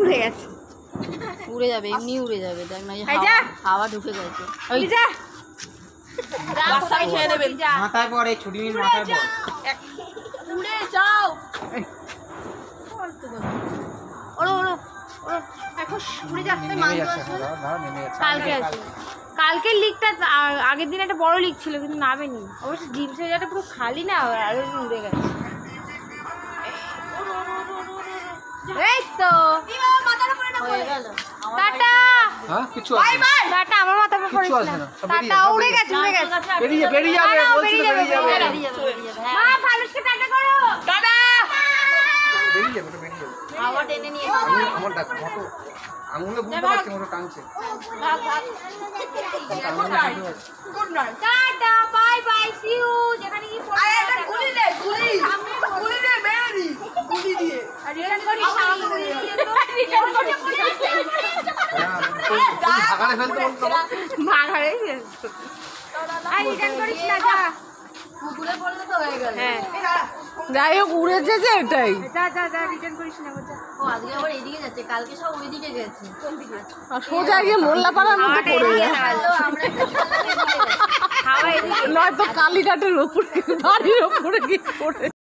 উড়ে গেছে, উড়ে যাবে, এমনি উড়ে যাবে। দেখ না হাওয়া ঢুকে গেছে। মাথায় পড়ে ছুটি মাথায় পড়ে উড়ে যাও। ওড়ো ওড়ো ওড়ো এখন উড়ে যাচ্ছে। কালকে আছে, কালকের লিকটা আগের দিন একটা বড় লিক ছিল কিন্তু নামেনি। অবশ্য জিম সেজাটা পুরো খালি না, আরো উড়ে গেছে। এই তো হয়ে গেল। টাটা। হ্যাঁ কিছু বাই বাই। টাটা। আমার মাথার উপর পড়িস না। টাটা। উড়ে গেছে, উড়ে গেছে। বেরিয়ে বেরিয়ে যাবে, বলছি তো বেরিয়ে যাবে। মা ফালুসকে টাটা করো। টাটা। বেরিয়ে যাবে, তো বেরিয়ে যাবে। হাওয়া টেনে নিয়ে আমার ডাক মতো আঙুলে বুঝতে পারছি মতো টানছে। ভাগ ভাগ। Good night. Tata bye bye see you. যেখানে কি পড়ে আরে এটা গুলি দে, গুলি দে বেরি, গুলি দিয়ে আর রিটার্ন করি সামনে দিয়ে তো রিটার্ন করি। ঢাকালে ফেলতে বলতো ভাগারে আর রিটার্ন করিস না, যা পুকুরে পড়লে তো হয়ে গেল। হ্যাঁ যাই হোক উড়েছে যে এটাই। যা যা যা রিটার্ন করিস না। যা। ও আজকে আবার এদিকে যাচ্ছে, কালকে সব ওইদিকে গেছে। কোন দিকে? সোজা গিয়ে মোল্লাপাড়ার মধ্যে পড়ে যায়, হাওয়া এদিকে নয়তো কালীঘাটের উপরে বাড়ির উপরে গিয়ে পড়ে।